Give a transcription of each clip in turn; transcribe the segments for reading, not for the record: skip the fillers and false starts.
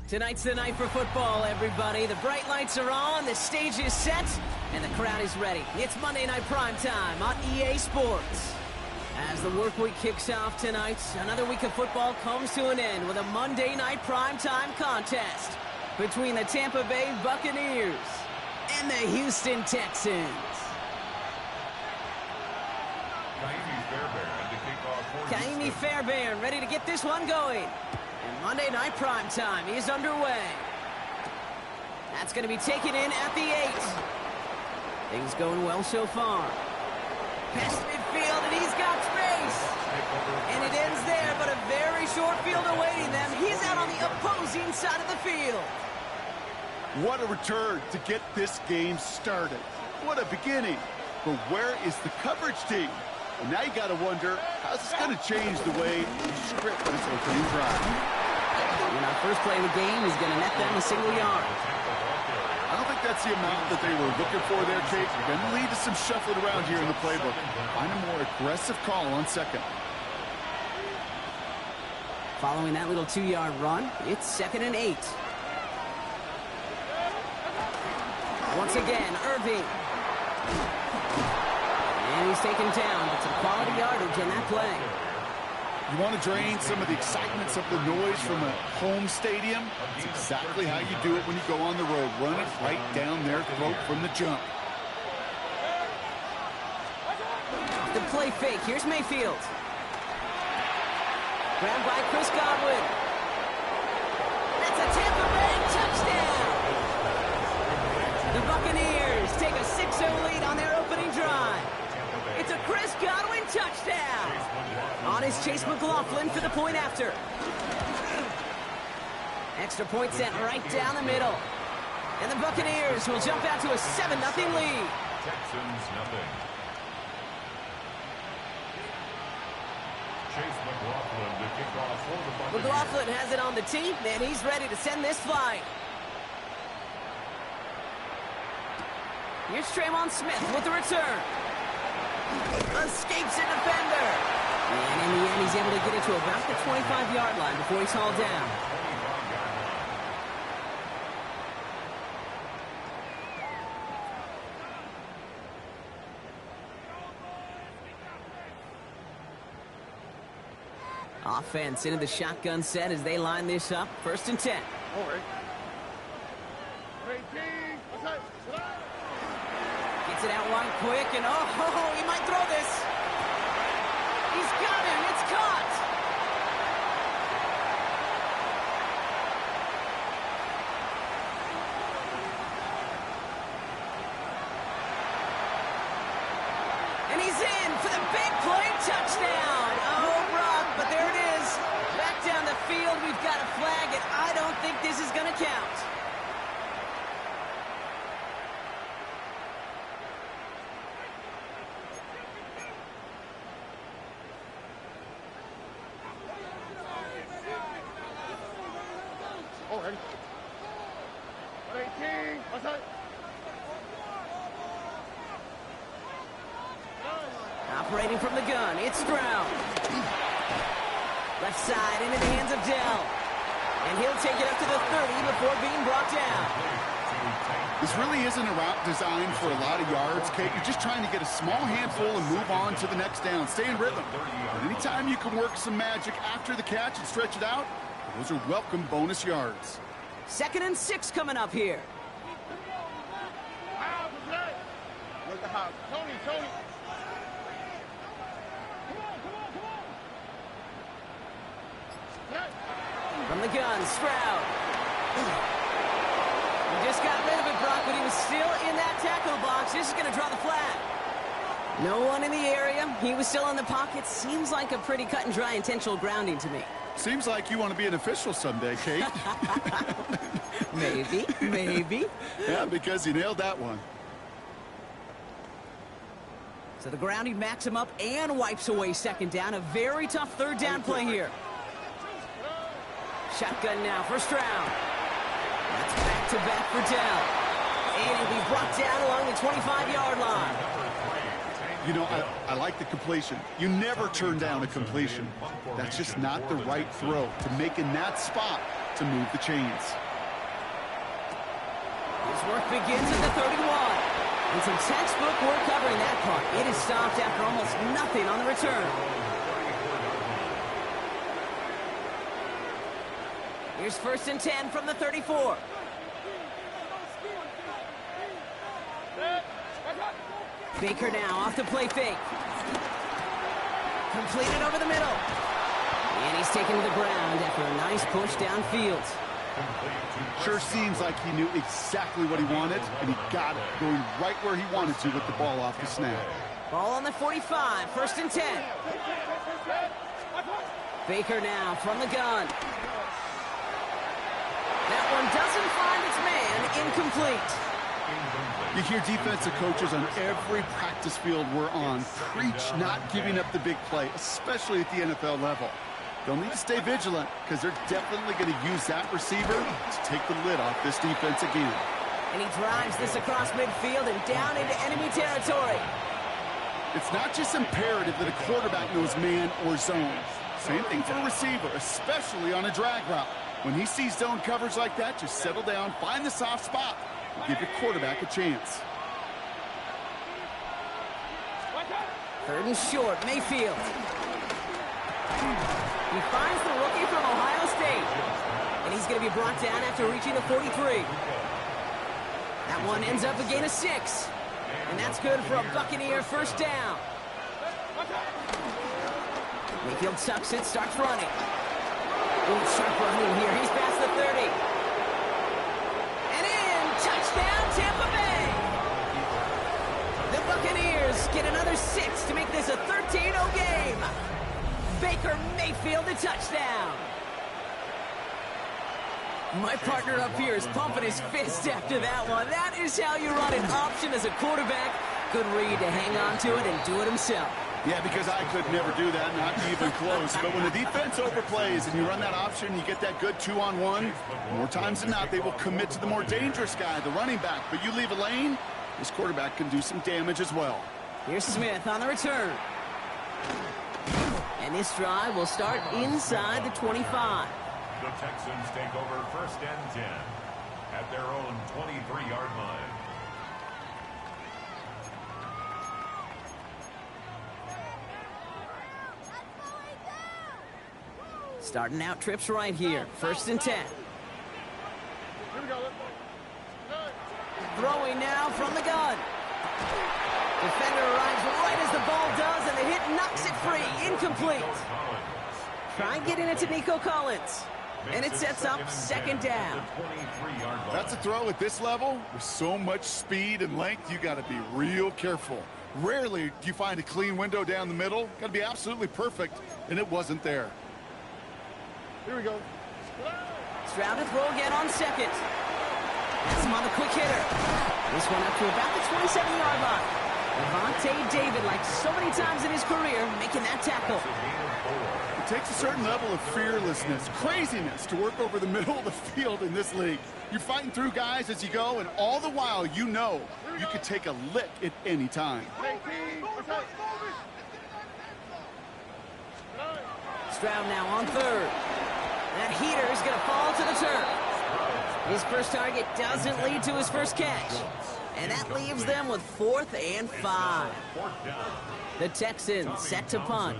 Tonight's the night for football, everybody. The bright lights are on, the stage is set, and the crowd is ready. It's Monday Night Primetime on EA Sports. As the work week kicks off tonight, another week of football comes to an end with a Monday Night Primetime contest between the Tampa Bay Buccaneers and the Houston Texans. Kaimi Fairbairn ready to get this one going. And Monday Night Primetime is underway. That's going to be taken in at the 8. Things going well so far. Past midfield, and he's got space. And it ends there, but a very short field awaiting them. He's out on the opposing side of the field. What a return to get this game started. What a beginning. But where is the coverage team? And now you got to wonder, how's this going to change the way you script this opening drive? And our first play of the game is going to net them a single yard. I don't think that's the amount that they were looking for there, Kate. Going to lead to some shuffling around here in the playbook. Find a more aggressive call on second. Following that little 2-yard run, it's 2nd and 8. Once again, Irving. And he's taken down, but some quality yardage in that play. You want to drain some of the excitement, some of the noise from a home stadium? It's exactly how you do it when you go on the road. Run it right down their throat from the jump. The play fake. Here's Mayfield. Grabbed by Chris Godwin. That's a Tampa Bay touchdown. The Buccaneers take a 6-0 lead on their opening drive. It's a Chris Godwin touchdown. On is Chase McLaughlin for the point after. Extra point sent right down the middle. And the Buccaneers will jump out to a 7-0 lead. Texans nothing. Chase McLaughlin to kick off for the Buccaneers. McLaughlin has it on the tee, and he's ready to send this flying. Here's Tremon Smith with the return. Escapes a defender. And in the end, he's able to get it to about the 25-yard line before he's hauled down. Offense into the shotgun set as they line this up. 1st and 10. Gets it out wide quick, and oh, he might throw this. He's got him. It's caught. And he's in for the big play touchdown. Oh, Brock, but there it is. Back down the field, we've got a flag, and I don't think this is going to count. Operating from the gun, it's Stroud. Left side into the hands of Dell. And he'll take it up to the 30 before being brought down. This really isn't a route designed for a lot of yards, Kate. You're just trying to get a small handful and move on to the next down. Stay in rhythm. But anytime you can work some magic after the catch and stretch it out, those are welcome bonus yards. 2nd and 6 coming up here. From the gun, Stroud. He just got rid of it, Brock, but he was still in that tackle box. This is going to draw the flag. No one in the area. He was still in the pocket. Seems like a pretty cut and dry intentional grounding to me. Seems like you want to be an official someday, Kate. Maybe. Yeah, because you nailed that one. So the grounding backs him up and wipes away 2nd down. A very tough 3rd down play here. Shotgun now for Stroud. That's back-to-back for Dell. And he'll be brought down along the 25-yard line. You know, I like the completion. You never turn down a completion. That's just not the right throw. To make in that spot, to move the chains. His work begins at the 31. And some textbook work covering that part. It is stopped after almost nothing on the return. Here's 1st and 10 from the 34. Baker now off the play fake. Completed over the middle. And he's taken to the ground after a nice push downfield. Sure seems like he knew exactly what he wanted, and he got it, going right where he wanted to with the ball off the snap. Ball on the 45, 1st and 10. Baker now from the gun. That one doesn't find its man, incomplete. You hear defensive coaches on every practice field we're on preach not giving up the big play, especially at the NFL level. They'll need to stay vigilant because they're definitely going to use that receiver to take the lid off this defense again. And he drives this across midfield and down into enemy territory. It's not just imperative that a quarterback knows man or zone. Same thing for a receiver, especially on a drag route. When he sees zone coverage like that, just settle down, find the soft spot, and give your quarterback a chance. 3rd and short, Mayfield. He finds the rookie from Ohio State. And he's going to be brought down after reaching the 43. That one ends up a gain of 6. And that's good for a Buccaneer 1st down. Mayfield tucks it, starts running. Ooh, sharp running here. He's past the 30. And in, touchdown, Tampa Bay. The Buccaneers get another 6 to make this a 13-0 game. Baker Mayfield a touchdown. My partner up here is pumping his fist after that one. That is how you run an option as a quarterback. Good read to hang on to it and do it himself. Yeah, because I could never do that, not even close. But when the defense overplays and you run that option, you get that good 2-on-1, more times than not, they will commit to the more dangerous guy, the running back. But you leave a lane, this quarterback can do some damage as well. Here's Smith on the return. And this drive will start inside the 25. The Texans take over 1st and 10 at their own 23-yard line. Starting out trips right here. 1st and 10. Throwing now from the gun. Defender arrives right as the ball does, and the hit knocks it free. Incomplete. Try and get in it to Nico Collins. And it sets up 2nd down. That's a throw at this level. With so much speed and length, you got to be real careful. Rarely do you find a clean window down the middle. Got to be absolutely perfect, and it wasn't there. Here we go. Stroud to throw again on 2nd. That's him on the quick hitter. This one up to about the 27-yard line. Levante David, like so many times in his career, making that tackle. It takes a certain level of fearlessness, craziness to work over the middle of the field in this league. You're fighting through guys as you go, and all the while you know you could take a lick at any time. Stroud now on 3rd. That heater is going to fall to the turf. His first target doesn't lead to his first catch. And that leaves them with 4th and 5. The Texans set to punt.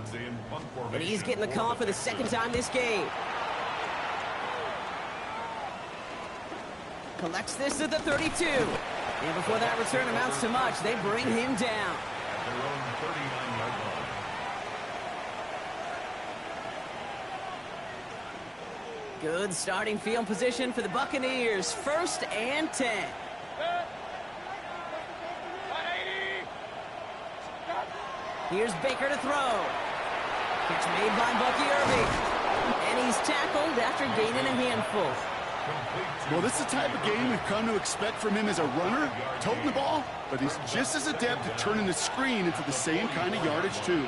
And he's getting the call for the 2nd time this game. Collects this at the 32. And before that return amounts to much, they bring him down. At their own 39-yard line. Good starting field position for the Buccaneers. 1st and 10. Here's Baker to throw. Catch made by Bucky Irving. And he's tackled after gaining a handful. Well, this is the type of game we've come to expect from him as a runner, toting the ball, but he's just as adept at turning the screen into the same kind of yardage, too.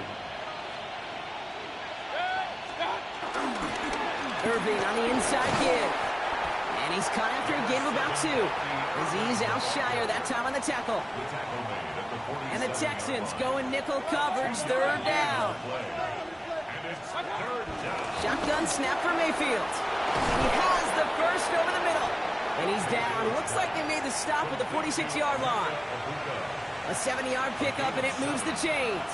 Irving on the inside give. And he's caught after a gain of about 2. Azeez Al-Shire that time on the tackle. And the Texans go in nickel coverage, 3rd down. Shotgun snap for Mayfield. He has the first over the middle. And he's down. Looks like they made the stop at the 46-yard line. A 7-yard pickup, and it moves the chains.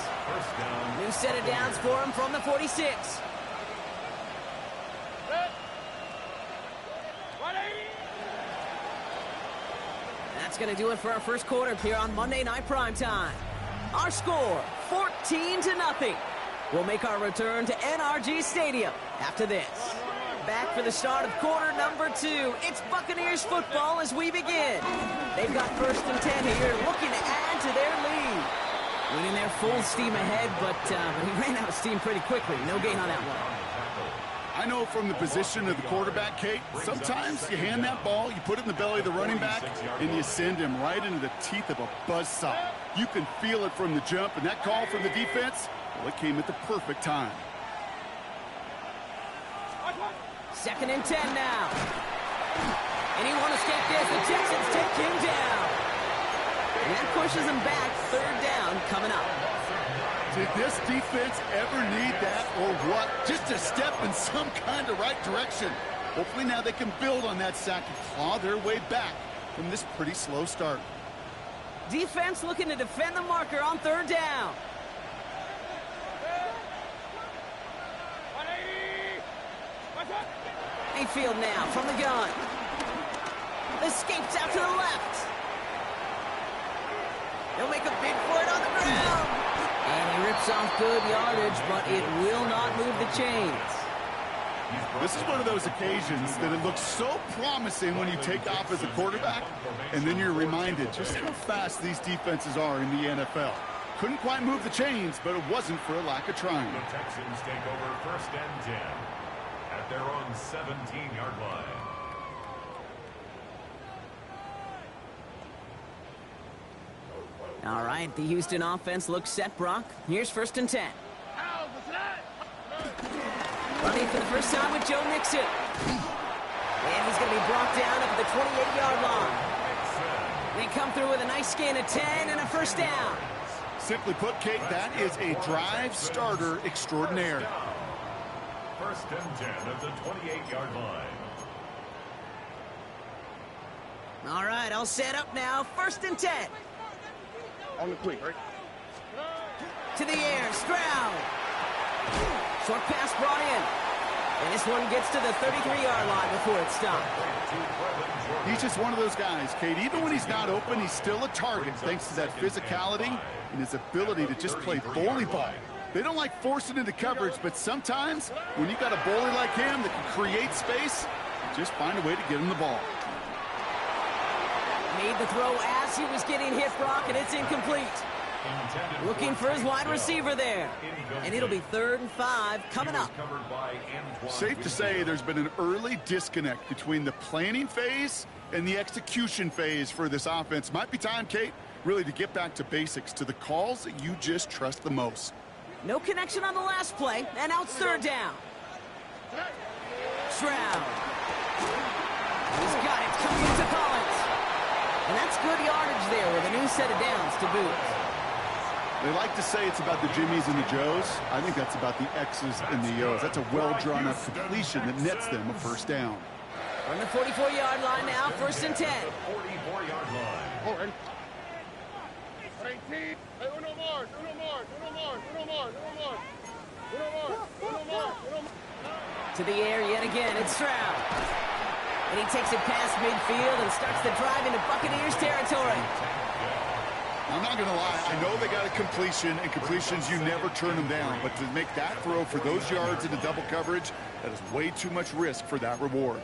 New set of downs for him from the 46. That's going to do it for our first quarter here on Monday Night Primetime. Our score, 14-0. We'll make our return to NRG Stadium after this. Back for the start of quarter number 2. It's Buccaneers football as we begin. They've got 1st and 10 here, looking to add to their lead. Winning their full steam ahead, but he ran out of steam pretty quickly. No gain on that one. I know from the position of the quarterback, Kate, sometimes you hand that ball, you put it in the belly of the running back, and you send him right into the teeth of a buzzsaw. You can feel it from the jump, and that call from the defense, well, it came at the perfect time. 2nd and 10 now. And he won't escape this. The Texans take him down. And that pushes him back. 3rd down coming up. Did this defense ever need that or what? Just a step in some kind of right direction. Hopefully now they can build on that sack and claw their way back from this pretty slow start. Defense looking to defend the marker on 3rd down. Mayfield now from the gun. Escapes out to the left. He'll make a bid for it on the ground. And he rips off good yardage, but it will not move the chains. This is one of those occasions that it looks so promising when you take off as a quarterback, and then you're reminded just how fast these defenses are in the NFL. Couldn't quite move the chains, but it wasn't for a lack of trying. The Texans take over 1st and 10 at their own 17-yard line. All right, the Houston offense looks set, Brock. Here's 1st and 10. Running for the first time with Joe Mixon. And he's going to be brought down up at the 28-yard line. They come through with a nice gain of 10 and a 1st down. Simply put, Kate, that is a drive starter extraordinaire. 1st and 10 at the 28-yard line. All right, all set up now. 1st and 10. On the quick, right? To the air, Stroud. Short pass brought in. And this one gets to the 33-yard line before it's stopped. He's just one of those guys, Kate. Even when he's not open, he's still a target thanks to that physicality and his ability to just play bully ball. They don't like forcing into coverage, but sometimes when you got a bully like him that can create space, just find a way to get him the ball. Made the throw as he was getting hit, Brock, and it's incomplete. Looking for his wide receiver there. And it'll be 3rd and 5 coming up. Safe to say there's been an early disconnect between the planning phase and the execution phase for this offense. Might be time, Kate, really to get back to basics, to the calls that you just trust the most. No connection on the last play, and now it's 3rd down. Stroud. He's got it, coming into Collins. And that's good yardage there with a new set of downs to boot. They like to say it's about the Jimmies and the Joes. I think that's about the X's and the O's. That's a well-drawn-up completion that nets them a 1st down. From the 44-yard line now, 1st and 10. 44-yard line. To the air yet again, it's Stroud. And he takes it past midfield and starts the drive into Buccaneers territory. I'm not going to lie. I know they got a completion, and completions, you never turn them down. But to make that throw for those yards into double coverage, that is way too much risk for that reward.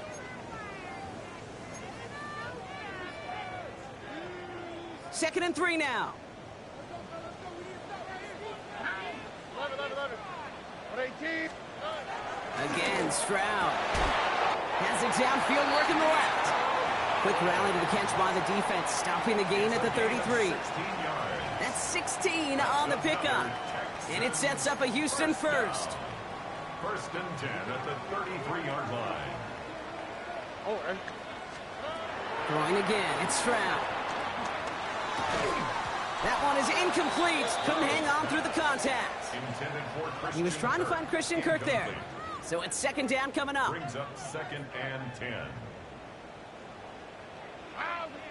Second and 3 now. Again, Stroud has it downfield, working the left. Quick rally to the catch by the defense, stopping the gain at the 33. That's 16 on the pickup. And it sets up a Houston 1st. 1st and 10 at the 33-yard line. Throwing again, it's Stroud. That one is incomplete. Couldn't hang on through the contact. He was trying to find Christian Kirk there. So it's second down coming up. Brings up 2nd and 10.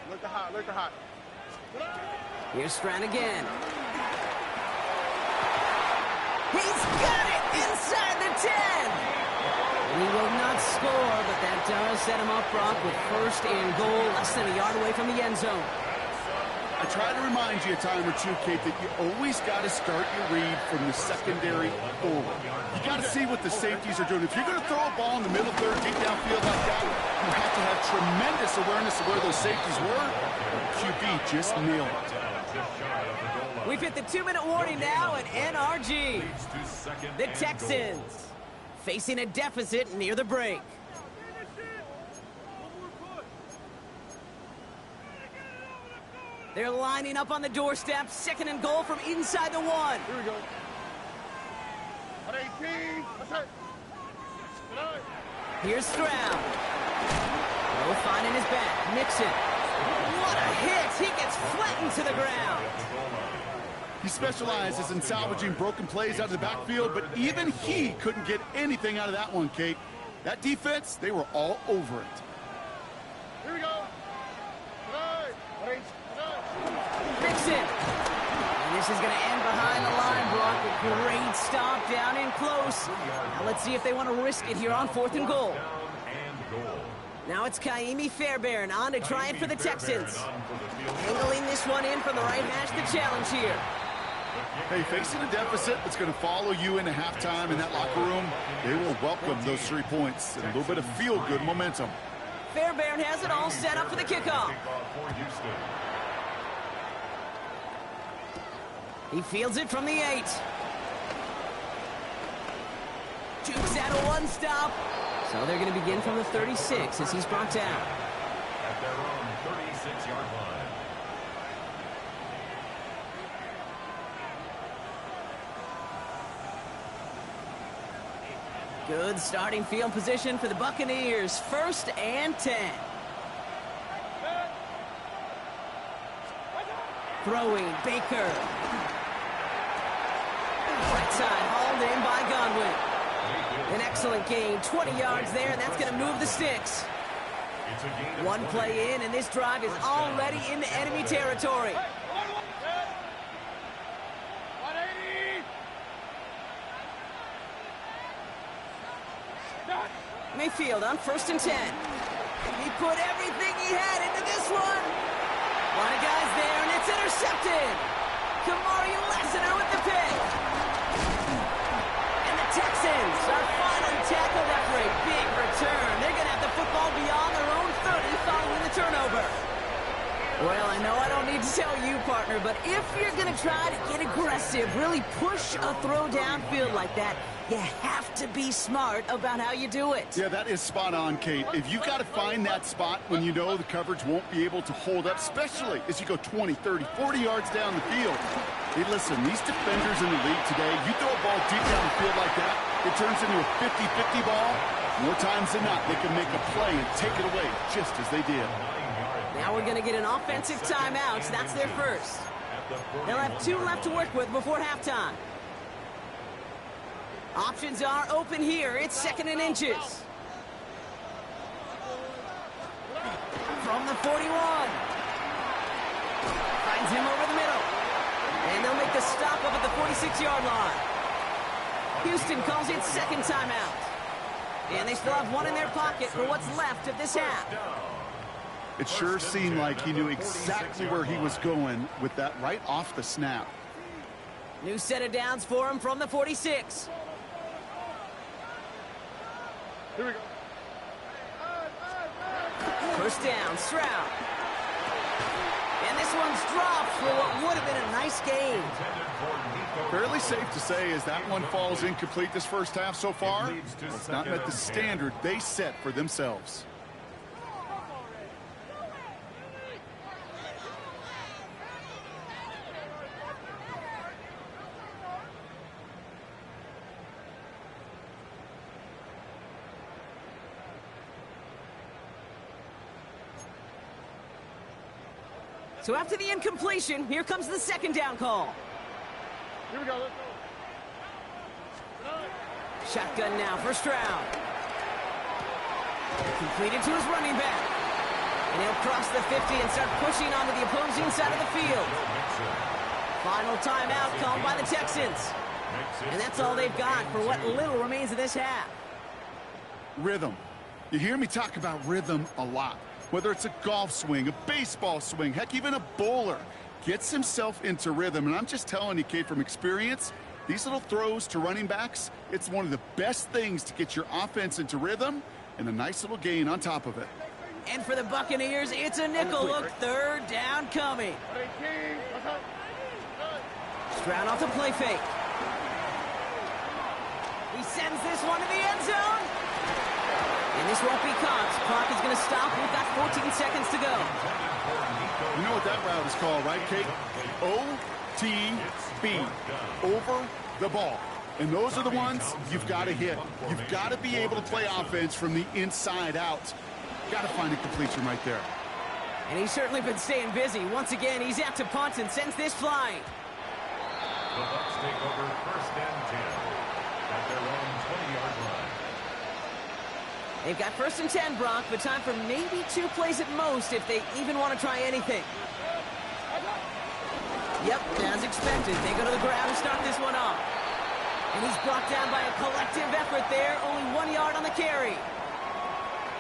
Look the hot, look the hot. Here's Stroud again. He's got it inside the 10. He will not score, but that does set him up, Brock, with first and goal, less than a yard away from the end zone. I try to remind you a time or two, Kate, that you always got to start your read from the secondary forward. You got to see what the safeties are doing. If you're going to throw a ball in the middle third, deep downfield like that, you have to have tremendous awareness of where those safeties were. QB just nailed it. We've hit the 2-minute warning now at NRG. The Texans facing a deficit near the break. They're lining up on the doorstep. 2nd and goal from inside the 1. Here we go. 118. That's it. Here's Stroud. Low finding his back. Mixon. What a hit. He gets flattened to the ground. He specializes in salvaging broken plays out of the backfield, but even he couldn't get anything out of that one, Kate. That defense, they were all over it. Here we go. Mixon. And this is going to end behind the line, Brock. A great stop down in close. Now let's see if they want to risk it here on 4th and goal. Now it's Kaimi Fairbairn on to try it for the Texans. Angling this one in from the right hash, the challenge here. Hey, facing a deficit that's going to follow you into halftime in that locker room, they will welcome those 3 points and a little bit of feel-good momentum. Fairbairn has it all set up for the kickoff. He fields it from the 8. Jukes out a 1-stop. So they're going to begin from the 36 as he's brought down. At their own 36-yard line. Good starting field position for the Buccaneers. 1st and 10. Throwing, Baker. Right side, hauled in by Godwin. An excellent gain, 20 yards there, and that's going to move the sticks. One play in, and this drive is already into enemy territory. Mayfield on 1st and 10. He put everything he had into this one. A lot of guys there, and it's intercepted. Kamari Lassiter with the pick. And the Texans are finally tackled after a big return. They're going to have the football beyond their own 30 following the turnover. Well, I know I don't need to tell you, partner, but if you're going to try to get aggressive, really push a throw downfield like that, you have to be smart about how you do it. Yeah, that is spot on, Kate. If you've got to find that spot when you know the coverage won't be able to hold up, especially as you go 20, 30, 40 yards down the field. Hey, listen, these defenders in the league today, you throw a ball deep down the field like that, it turns into a 50-50 ball. More times than not, they can make a play and take it away just as they did. Now we're going to get an offensive timeout. That's their first. They'll have 2 left to work with before halftime. Options are open here. It's 2nd and inches. From the 41. Finds him over the middle. And they'll make the stop up at the 46-yard line. Houston calls it 2nd timeout. And they still have 1 in their pocket for what's left of this half. It sure seemed like he knew exactly where he was going with that right off the snap. New set of downs for him from the 46. Here we go. 1st down, Stroud. And this one's dropped for what would have been a nice gain. Fairly safe to say as that one falls incomplete this first half so far, it's not met the standard they set for themselves. So after the incompletion, here comes the 2nd down call. Here we go. Let's go. Shotgun now, first round. Completed to his running back. And he'll cross the 50 and start pushing onto the opposing side of the field. Final timeout called by the Texans. And that's all they've got for what little remains of this half. Rhythm. You hear me talk about rhythm a lot. Whether it's a golf swing, a baseball swing, heck, even a bowler gets himself into rhythm. And I'm just telling you, Kate, from experience, these little throws to running backs, it's one of the best things to get your offense into rhythm and a nice little gain on top of it. And for the Buccaneers, it's a nickel look. Third down coming. Stroud off the play fake. He sends this one to the end zone. And this won't be caught. Clock is going to stop. We've got 14 seconds to go. You know what that route is called, right, Kate? OTB. Over the ball. And those are the ones you've got to hit. You've got to be able to play offense from the inside out. Got to find a completion right there. And he's certainly been staying busy. Once again, he's out to punt and sends this flying. The Bucs take over first and 10 at their own 20-yard line. They've got first and 10, Brock, but time for maybe 2 plays at most if they even want to try anything. Yep, as expected. They go to the ground and start this one off. And he's brought down by a collective effort there. Only 1 yard on the carry.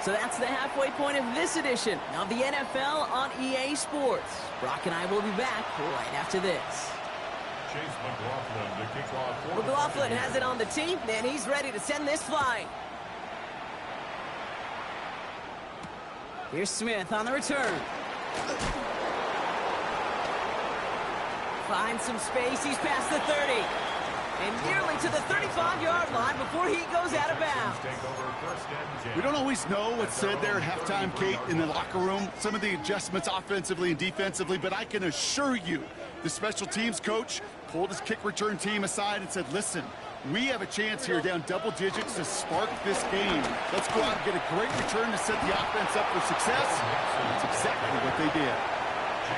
So that's the halfway point of this edition of the NFL on EA Sports. Brock and I will be back right after this. Chase McLaughlin to kick off. McLaughlin has it on the tee, and he's ready to send this flying. Here's Smith on the return. Finds some space. He's past the 30. And nearly to the 35-yard line before he goes out of bounds. We don't always know what's said there at halftime, Kate, in the locker room. Some of the adjustments offensively and defensively, but I can assure you the special teams coach pulled his kick return team aside and said, listen, we have a chance here down double digits to spark this game. Let's go out and get a great return to set the offense up for success. That's exactly what they did.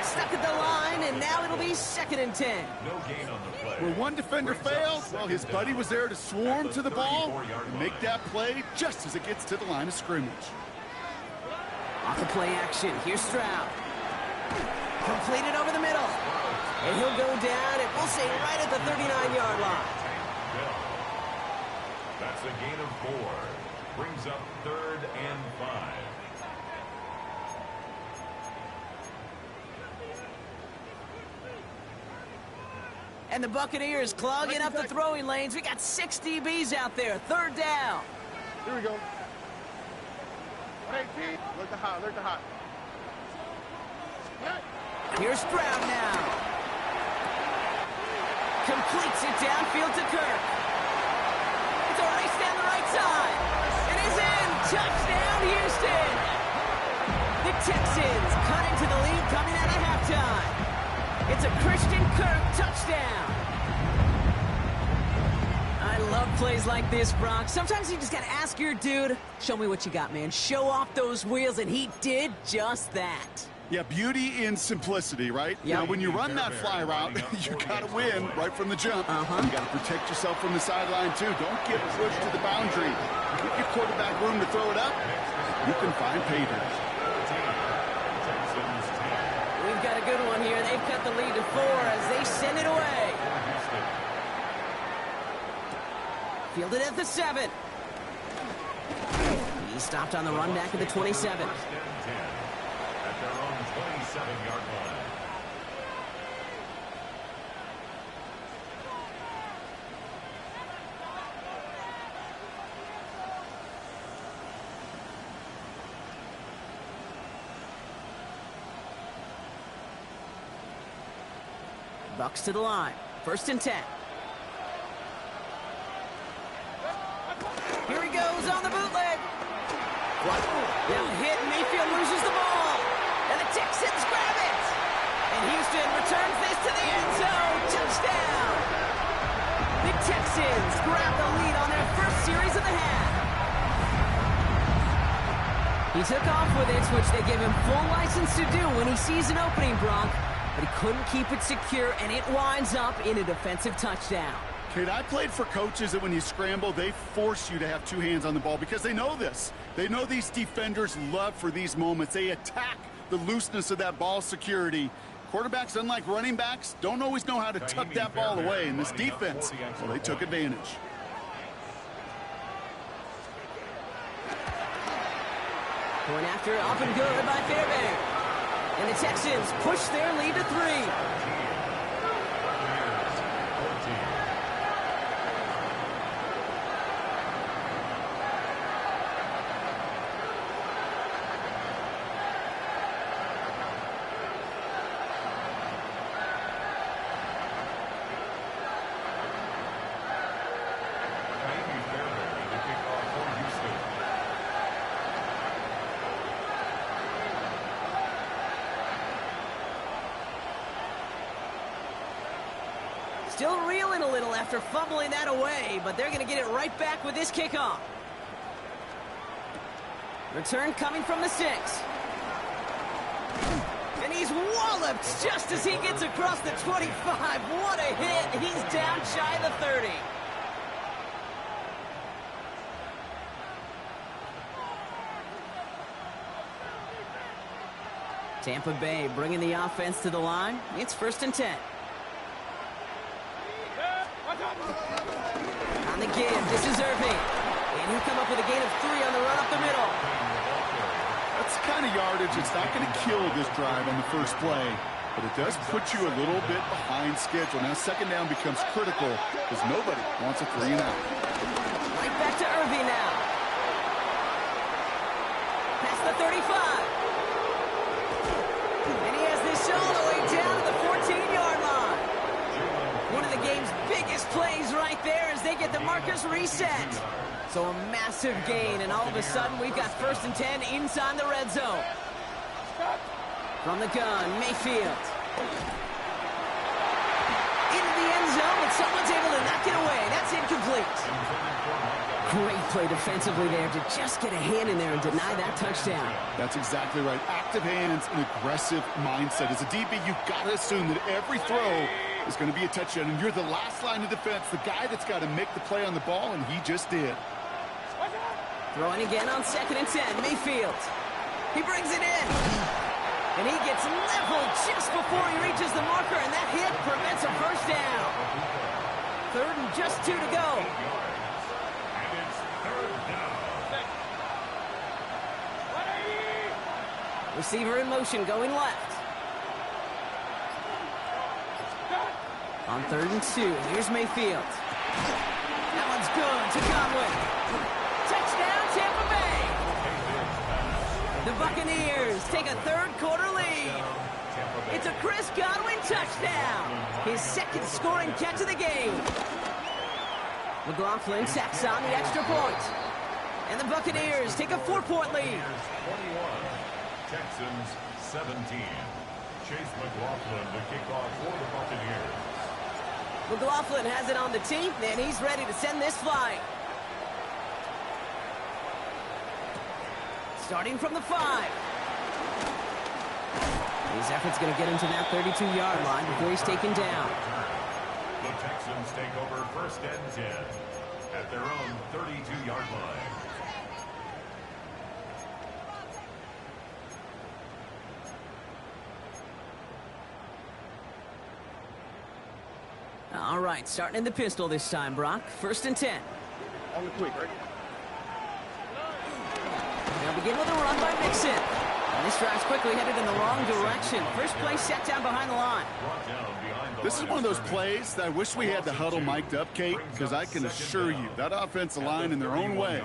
Stuck at the line, and now it'll be 2nd and 10. No gain on the play. Where one defender failed, well, his buddy was there to swarm to the ball and make that play just as it gets to the line of scrimmage. Off the play action, here's Stroud. Completed over the middle. And he'll go down, and we'll say right at the 39-yard line. That's a gain of 4. Brings up 3rd and 5. And the Buccaneers clogging up the throwing lanes. We got 6 DBs out there. 3rd down. Here we go. 118. Look the hot. Look the hot. Here's Stroud now. Completes it downfield to Kirk. It's a race down the right side. It is in. Touchdown, Houston. The Texans cut into the lead coming out of halftime. It's a Christian Kirk touchdown. I love plays like this, Brock. Sometimes you just got to ask your dude, show me what you got, man. Show off those wheels, and he did just that. Yeah, beauty in simplicity, right? Yeah. Now, when you run that fly route, you got to win right from the jump. You got to protect yourself from the sideline, too. Don't get pushed to the boundary. Give your quarterback room to throw it up. You can find pay dirt. We've got a good one here. They've cut the lead to 4 as they send it away. Fielded at the 7. He stopped on the run back at the 27. At their own 27-yard line. Bucks to the line. 1st and 10. Here he goes on the bootleg. Now hit. Mayfield loses the ball. And the Texans grab it. And Houston returns this to the end zone. Touchdown. The Texans grab the lead on their first series of the half. He took off with it, which they give him full license to do when he sees an opening, Brock. But he couldn't keep it secure, and it winds up in a defensive touchdown. Hey, I played for coaches that when you scramble, they force you to have two hands on the ball because they know this. They know these defenders love for these moments. They attack the looseness of that ball security. Quarterbacks, unlike running backs, don't always know how to tuck that ball away. In this defense, well, they took advantage. Going after, up and good by Fairbairn. And the Texans push their lead to 3. Still reeling a little after fumbling that away, but they're going to get it right back with this kickoff. Return coming from the 6. And he's walloped just as he gets across the 25. What a hit. He's down shy of the 30. Tampa Bay bringing the offense to the line. It's 1st and 10. On the give, this is Irving. And he'll come up with a gain of 3 on the run up the middle. That's the kind of yardage that's not going to kill this drive on the first play, but it does put you a little bit behind schedule. Now, 2nd down becomes critical because nobody wants a 3 and out. Right back to Irving now. Past the 35. And he has this all the way down to the 14-yard line. One of the game's biggest plays right there as they get the markers reset. So a massive gain, and all of a sudden we've got 1st and 10 inside the red zone. From the gun, Mayfield. Into the end zone, but someone's able to knock it away. That's incomplete. Great play defensively there to just get a hand in there and deny that touchdown. That's exactly right. Active hands and aggressive mindset. As a DB, you've got to assume that every throw is going to be a touchdown, and you're the last line of defense, the guy that's got to make the play on the ball, and he just did. Throwing again on 2nd and 10, Mayfield. He brings it in. And he gets leveled just before he reaches the marker, and that hit prevents a 1st down. 3rd and just 2 to go. And it's 3rd down. Receiver in motion going left. On 3rd and 2, here's Mayfield. That one's good to Conway. Touchdown, Tampa Bay. The Buccaneers take a 3rd quarter lead. It's a Chris Godwin touchdown. His 2nd scoring catch of the game. McLaughlin tacks on the extra point. And the Buccaneers take a 4-point lead. 21, Texans 17. Chase McLaughlin to kick off for the Buccaneers. McLaughlin has it on the tee, and he's ready to send this flying. Starting from the 5. His effort's going to get him to that 32-yard line before he's taken down. The Texans take over 1st and 10 at their own 32-yard line. All right, starting in the pistol this time, Brock. 1st and 10. On the quick, right? They'll begin with a run by Mixon. And this drive's quickly headed in the wrong direction. First play set down behind the line. This is one of those plays that I wish we had the huddle mic'd up, Kate, because I can assure you that offensive line in their own way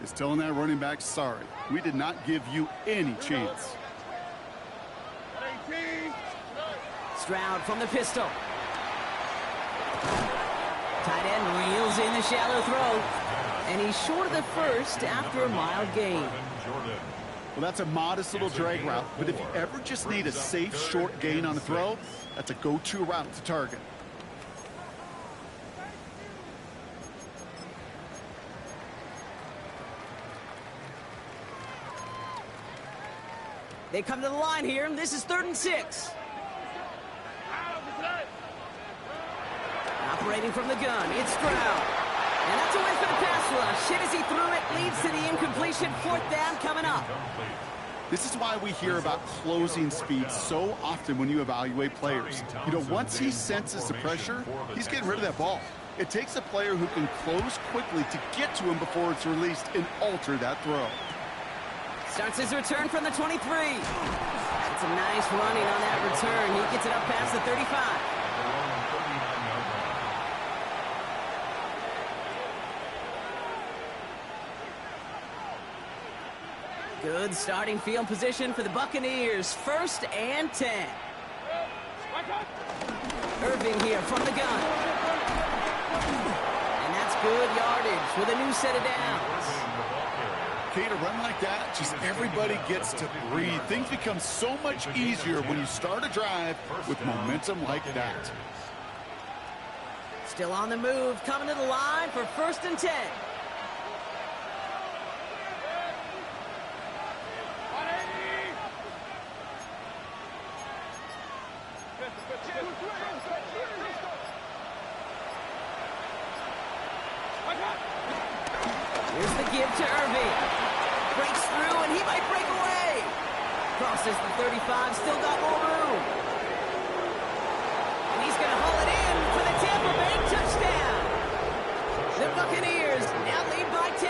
is telling that running back, sorry, we did not give you any chance. Stroud from the pistol. Tight end reels in the shallow throw. And he's short of the 1st after a mild gain. Well, that's a modest little drag route, but if you ever just need a safe short gain on a throw, that's a go-to route to target. They come to the line here, and this is 3rd and 6. Finding from the gun, it's Stroud. And that's away for the pass rush. Hit as he threw it, leads to the incompletion. 4th down coming up. This is why we hear about closing speed so often when you evaluate players. You know, once he senses the pressure, he's getting rid of that ball. It takes a player who can close quickly to get to him before it's released and alter that throw. Starts his return from the 23. That's a nice running on that return. He gets it up past the 35. Good starting field position for the Buccaneers. 1st and 10. Irving here from the gun. And that's good yardage with a new set of downs. Kate, a run like that, just everybody gets to breathe. Things become so much easier when you start a drive with momentum like that. Still on the move, coming to the line for 1st and 10. Here's the give to Irving. Breaks through, and he might break away. Crosses the 35, still got more room. And he's going to haul it in for the Tampa Bay touchdown. The Buccaneers now lead by 10.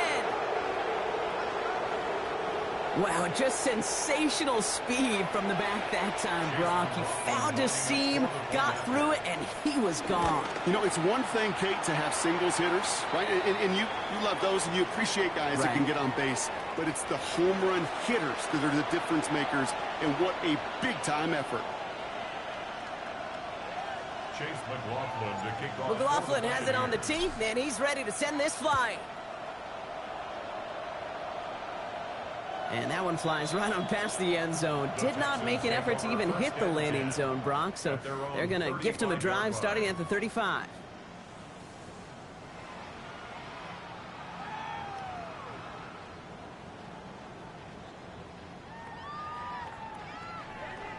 Wow, just sensational speed from the back that time, Brock. He found a seam, got through it, and he was gone. You know, it's one thing, Kate, to have singles hitters, right? And you love those, and you appreciate guys that can get on base. But it's the home run hitters that are the difference makers, and what a big-time effort. Chase McLaughlin to kick off. McLaughlin has it on the tee, and he's ready to send this flying. And that one flies right on past the end zone. Did not make an effort to even hit the landing zone, Brock. So they're going to gift him a drive starting at the 35.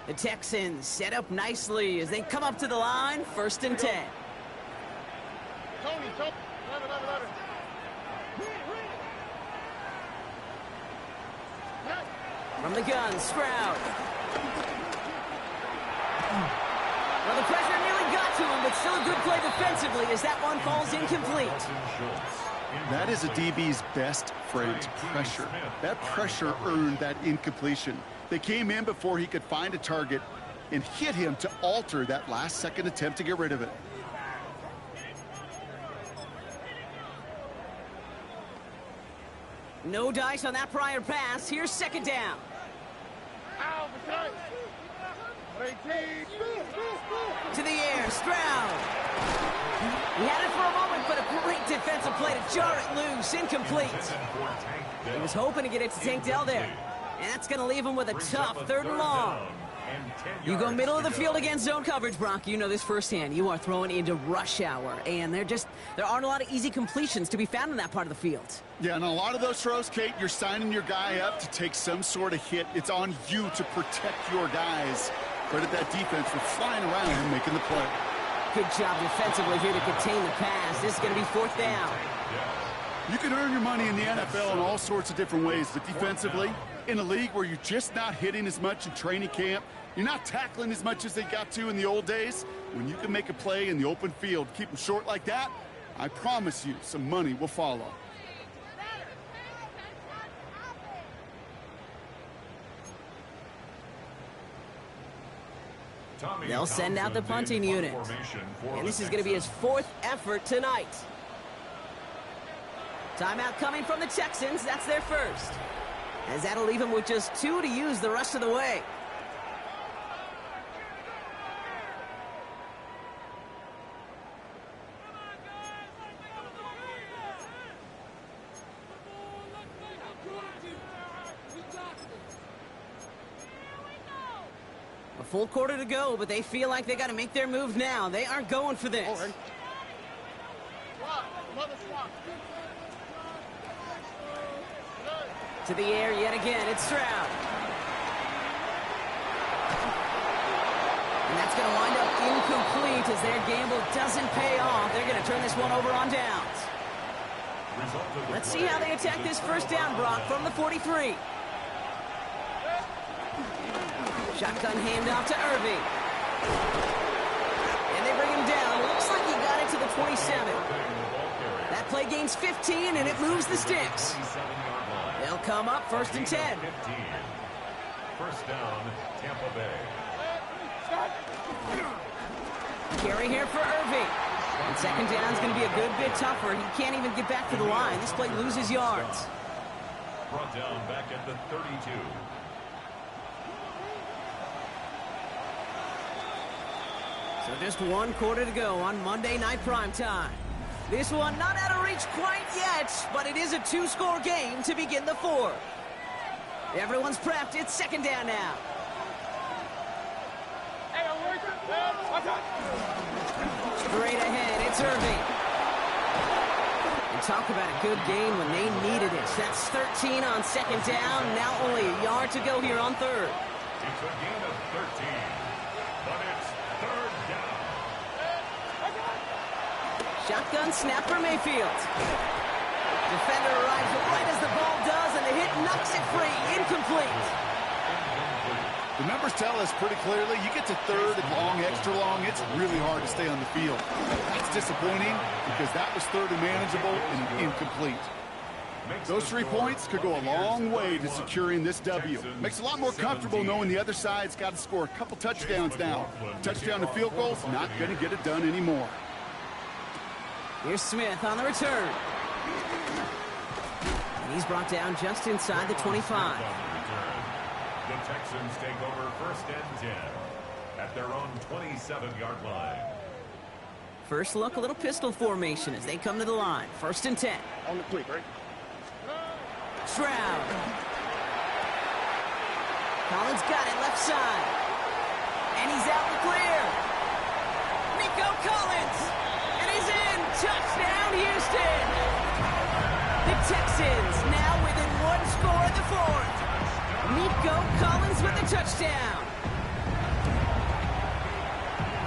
The Texans set up nicely as they come up to the line. 1st and 10. Tony, let her. From the gun, Stroud. Well, the pressure nearly got to him, but still a good play defensively as that one falls incomplete. That is a DB's best friend, pressure. That pressure earned that incompletion. They came in before he could find a target and hit him to alter that last-second attempt to get rid of it. No dice on that prior pass. Here's 2nd down. To the air, Stroud. He had it for a moment, but a great defensive play to jar it loose. Incomplete. He was hoping to get it to Tank Dell there. And that's going to leave him with a tough 3rd and long. You go middle of the field against zone coverage, Brock. You know this firsthand. You are throwing into rush hour, and there aren't a lot of easy completions to be found in that part of the field. Yeah, and a lot of those throws, Kate, you're signing your guy up to take some sort of hit. It's on you to protect your guys. Credit that defense for flying around and making the play. Good job defensively here to contain the pass. This is going to be 4th down. You can earn your money in the NFL in all sorts of different ways, but defensively, in a league where you're just not hitting as much in training camp, you're not tackling as much as they got to in the old days, when you can make a play in the open field, keep them short like that, I promise you some money will follow. They'll send out the punting unit. And this is going to be his 4th effort tonight. Timeout coming from the Texans. That's their first. As that'll leave him with just 2 to use the rest of the way. A full quarter to go, but they feel like they got to make their move now. They aren't going for this. To the air yet again. It's Stroud. And that's going to wind up incomplete as their gamble doesn't pay off. They're going to to turn this one over on downs. Let's see how they attack this first down, Brock, from the 43. Shotgun handoff to Irving. And they bring him down. Looks like he got it to the 27. That play gains 15, and it moves the sticks. They'll come up first and 10. First down, Tampa Bay. Carry here for Irving. And second down is going to be a good bit tougher. He can't even get back to the line. This play loses yards. Brought down back at the 32. So just 1 quarter to go on Monday Night Primetime. This one not out of reach quite yet, but it is a 2-score game to begin the 4th. Everyone's prepped. It's second down now. Straight ahead, it's Irving. And talk about a good game when they needed it. That's 13 on second down. Now only a yard to go here on third. It's a gain of 13, but it's third down. Shotgun snap for Mayfield. Defender arrives right as the ball does, and the hit knocks it free. Incomplete. The numbers tell us pretty clearly, you get to third and long, extra long, it's really hard to stay on the field. That's disappointing because that was third and manageable and incomplete. Those 3 points could go a long way to securing this W. Makes it a lot more comfortable knowing the other side's got to score a couple touchdowns now. Touchdown to field goals, not going to get it done anymore. Here's Smith on the return. And he's brought down just inside the 25. The Texans take over first and 10 at their own 27-yard line. First look, a little pistol formation as they come to the line. First and 10. On the quick, right? Stroud. Collins got it left side. And he's out in the clear. Nico Collins. And he's in. Touchdown, Houston. The Texans now within 1 score in the 4th. Nico Collins with the touchdown.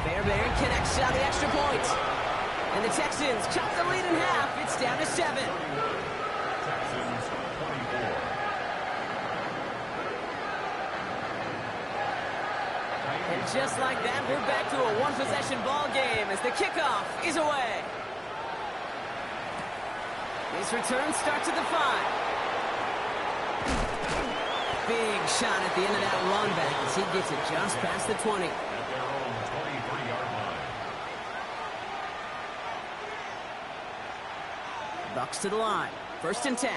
Fairbairn connects on the extra point. And the Texans chop the lead in half. It's down to 7. Texans 24. And just like that, we're back to a 1-possession ball game as the kickoff is away. His return starts at the 5. Big shot at the end of that run back as he gets it just past the 20. At their own 23-yard line. Bucks to the line. First and 10.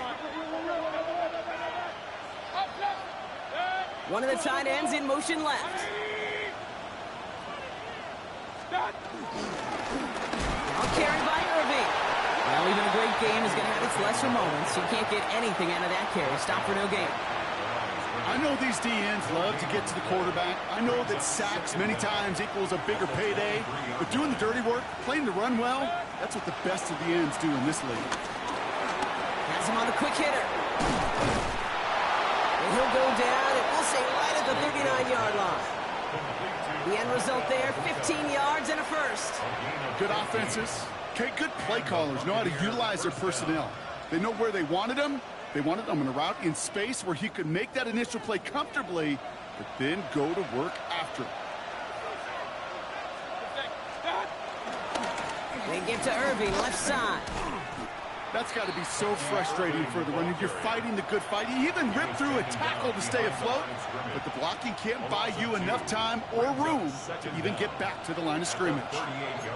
One of the tight ends in motion left. Now carried by Irving. Well, even a great game is going to have its lesser moments. You can't get anything out of that carry. Stop for no gain. I know these DNs love to get to the quarterback. I know that sacks many times equals a bigger payday. But doing the dirty work, playing to run well, that's what the best of the ends do in this league. Has him on the quick hitter. And he'll go down, and we'll say right at the 39-yard line. The end result there, 15 yards and a first. Good offenses. Okay, good play callers know how to utilize their personnel. They know where they wanted them. They wanted them in a route in space where he could make that initial play comfortably, but then go to work after. They give to Irving, left side. That's got to be so frustrating for the runner. You're fighting the good fight. You even rip through a tackle to stay afloat, but the blocking can't buy you enough time or room to even get back to the line of scrimmage.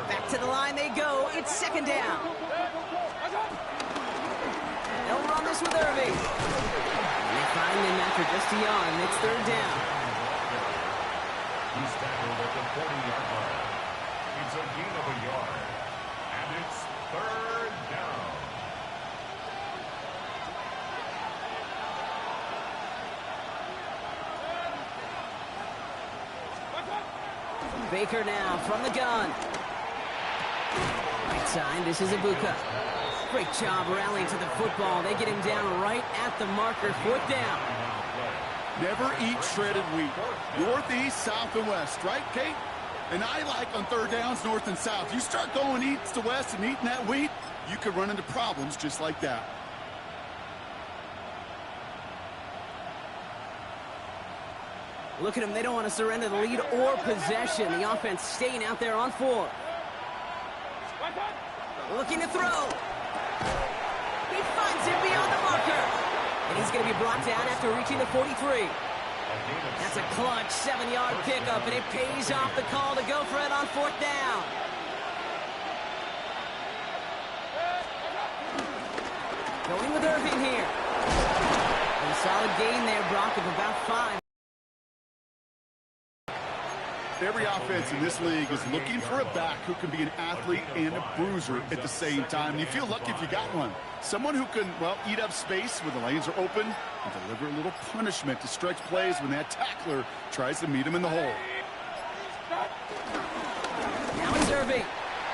Back to the line they go. It's second down. They'll run this with Irving. And they find him after just a yard, and it's third down. He's tackled at the 40-yard line. It's a gain of a yard. And it's third down. Baker now from the gun. Right side, this is Ibuka. Great job rallying to the football. They get him down right at the marker. Fourth down. Never eat shredded wheat. Northeast, south, and west, right, Kate? And I like on third downs, north and south. You start going east to west and eating that wheat, you could run into problems just like that. Look at them. They don't want to surrender the lead or possession. The offense staying out there on 4. Looking to throw. He finds it beyond the marker. And he's going to be brought down after reaching the 43. That's a clutch 7-yard pickup, and it pays off the call to go for it on 4th down. Going with Irving here. And a solid gain there, Brock, of about 5. Every offense in this league is looking for a back who can be an athlete and a bruiser at the same time. And you feel lucky if you got one. Someone who can, well, eat up space when the lanes are open and deliver a little punishment to stretch plays when that tackler tries to meet him in the hole. Now it's Irving.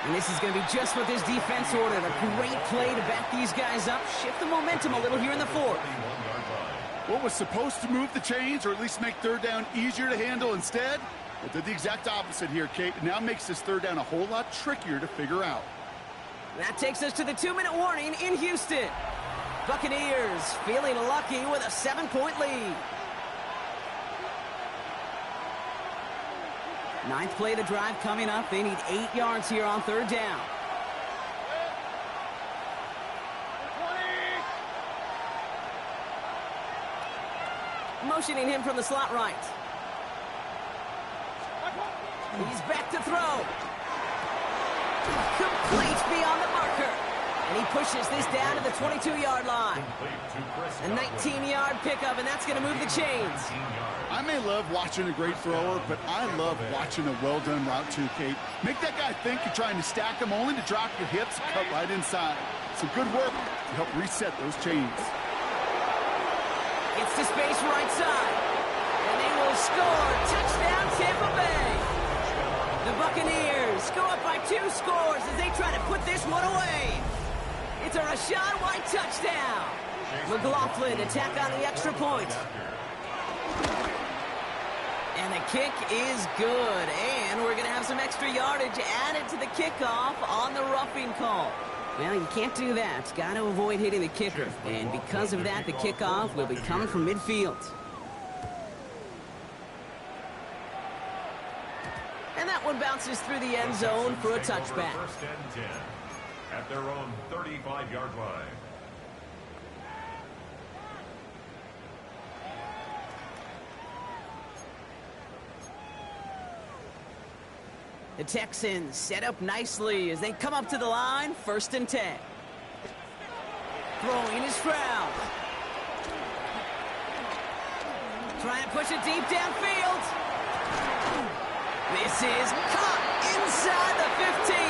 And this is going to be just what this defense ordered. A great play to back these guys up, shift the momentum a little here in the 4th. What was supposed to move the chains or at least make third down easier to handle instead? It did the exact opposite here, Kate. It now makes this third down a whole lot trickier to figure out. That takes us to the 2-minute warning in Houston. Buccaneers feeling lucky with a 7-point lead. 9th play of the drive coming up. They need 8 yards here on 3rd down. Motioning him from the slot right. He's back to throw. Complete beyond the marker. And he pushes this down to the 22-yard line. A 19-yard pickup, and that's going to move the chains. I may love watching a great thrower, but I love watching a well-done route too, Kate. Make that guy think you're trying to stack him only to drop your hips and cut right inside. Some good work to help reset those chains. It's to space right side. And they will score. Touchdown, Tampa Bay. The Buccaneers go up by 2 scores as they try to put this one away. It's a Rachaad White touchdown. McLaughlin attack on the extra point. And the kick is good. And we're going to have some extra yardage added to the kickoff on the roughing call. Well, you can't do that. Got to avoid hitting the kicker. And because of that, the kickoff will be coming from midfield. And that one bounces through the end zone for a touchback. First and 10 at their own 35-yard line. The Texans set up nicely as they come up to the line, 1st and 10. Throwing is Stroud. Trying to push it deep downfield. This is caught inside the 15.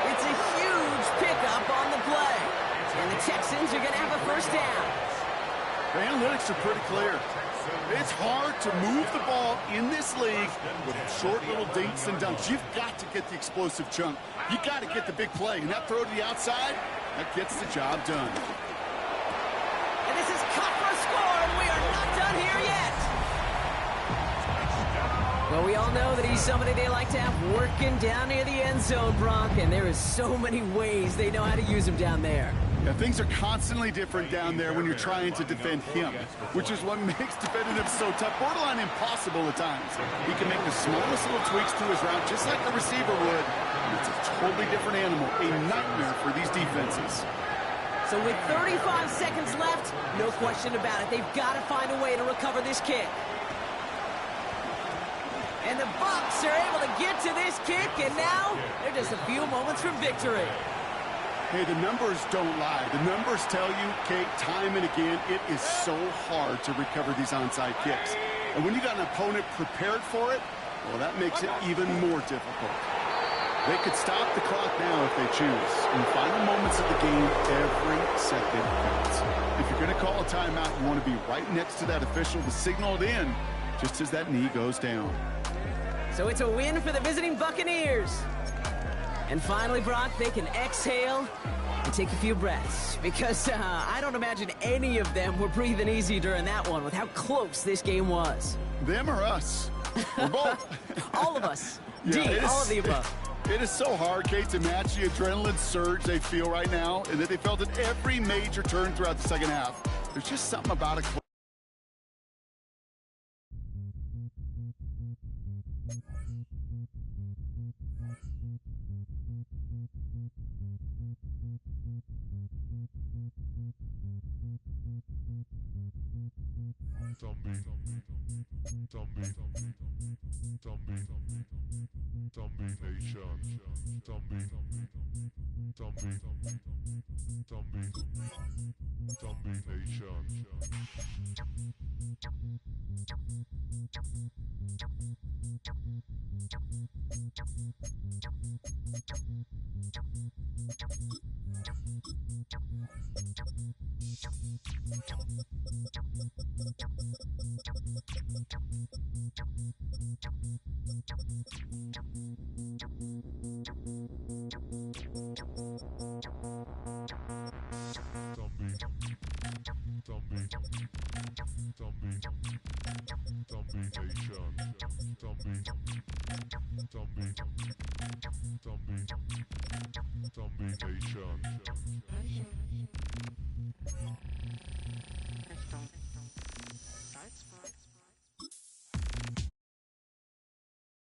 It's a huge pickup on the play. And the Texans are going to have a 1st down. The analytics are pretty clear. It's hard to move the ball in this league with short little dinks and dunks. You've got to get the explosive chunk. You've got to get the big play. And that throw to the outside, that gets the job done. And this is caught for a score, and we are not done here yet. Well, we all know that he's somebody they like to have working down near the end zone, Brock, and there is so many ways they know how to use him down there. Yeah, things are constantly different down there when you're trying to defend him, which is what makes defending him so tough, borderline impossible at times. He can make the smallest little tweaks to his route, just like the receiver would. And it's a totally different animal, a nightmare for these defenses. So with 35 seconds left, no question about it, they've got to find a way to recover this kick. And the Bucs are able to get to this kick, and now they're just a few moments from victory. Hey, the numbers don't lie. The numbers tell you, Kate, time and again, it is so hard to recover these onside kicks. And when you got an opponent prepared for it, well, that makes it even more difficult. They could stop the clock now if they choose. In the final moments of the game, every second counts. If you're going to call a timeout, you want to be right next to that official to signal it in just as that knee goes down. So it's a win for the visiting Buccaneers. And finally, Brock, they can exhale and take a few breaths. Because I don't imagine any of them were breathing easy during that one with how close this game was. Them or us? We're both. All of us. Yeah, D, it all is- of the above. It is so hard, Kate, to match the adrenaline surge they feel right now and that they felt at every major turn throughout the second half. There's just something about it.